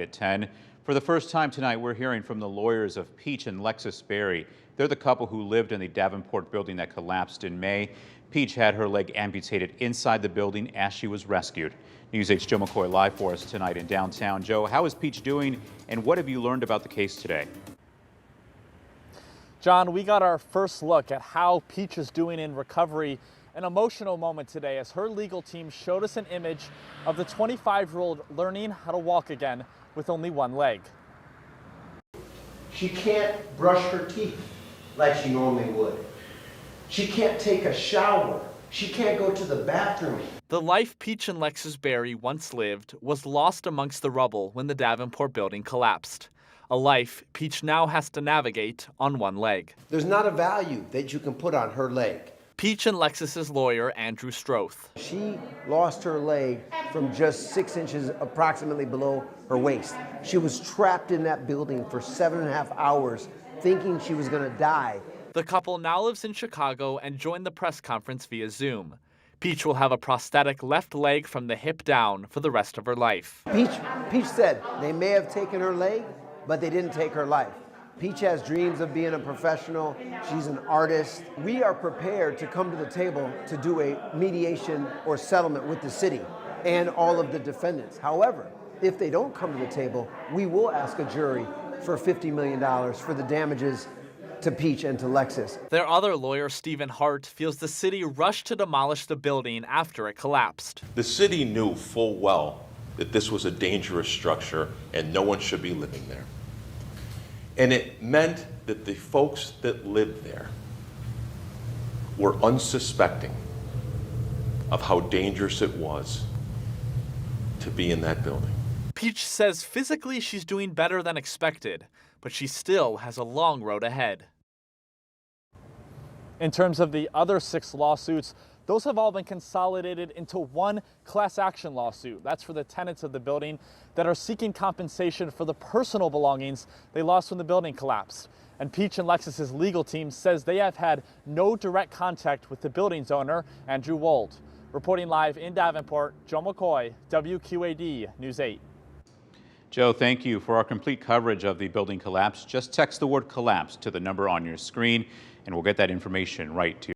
At 10. For the first time tonight, we're hearing from the lawyers of Peach and Lexus Berry. They're the couple who lived in the Davenport building that collapsed in May. Peach had her leg amputated inside the building as she was rescued. News 8's Joe McCoy live for us tonight in downtown. Joe, how is Peach doing, and what have you learned about the case today? John, we got our first look at how Peach is doing in recovery. An emotional moment today as her legal team showed us an image of the 25-year-old learning how to walk again with only one leg. She can't brush her teeth like she normally would. She can't take a shower. She can't go to the bathroom. The life Peach and Lexus Berry once lived was lost amongst the rubble when the Davenport building collapsed. A life Peach now has to navigate on one leg. There's not a value that you can put on her leg. Peach and Lexus's lawyer, Andrew Stroth. She lost her leg from just 6 inches approximately below her waist. She was trapped in that building for 7.5 hours thinking she was gonna die. The couple now lives in Chicago and joined the press conference via Zoom. Peach will have a prosthetic left leg from the hip down for the rest of her life. Peach said they may have taken her leg, but they didn't take her life. Peach has dreams of being a professional. She's an artist. We are prepared to come to the table to do a mediation or settlement with the city and all of the defendants. However, if they don't come to the table, we will ask a jury for $50 million for the damages to Peach and to Lexus. Their other lawyer, Stephen Hart, feels the city rushed to demolish the building after it collapsed. The city knew full well that this was a dangerous structure and no one should be living there. And it meant that the folks that lived there were unsuspecting of how dangerous it was to be in that building. Peach says physically she's doing better than expected, but she still has a long road ahead. In terms of the other 6 lawsuits, those have all been consolidated into one class action lawsuit. That's for the tenants of the building that are seeking compensation for the personal belongings they lost when the building collapsed. And Peach and Lexus's legal team says they have had no direct contact with the building's owner, Andrew Wold. Reporting live in Davenport, Joe McCoy, WQAD News 8. Joe, thank you. For our complete coverage of the building collapse, just text the word collapse to the number on your screen, and we'll get that information right to you.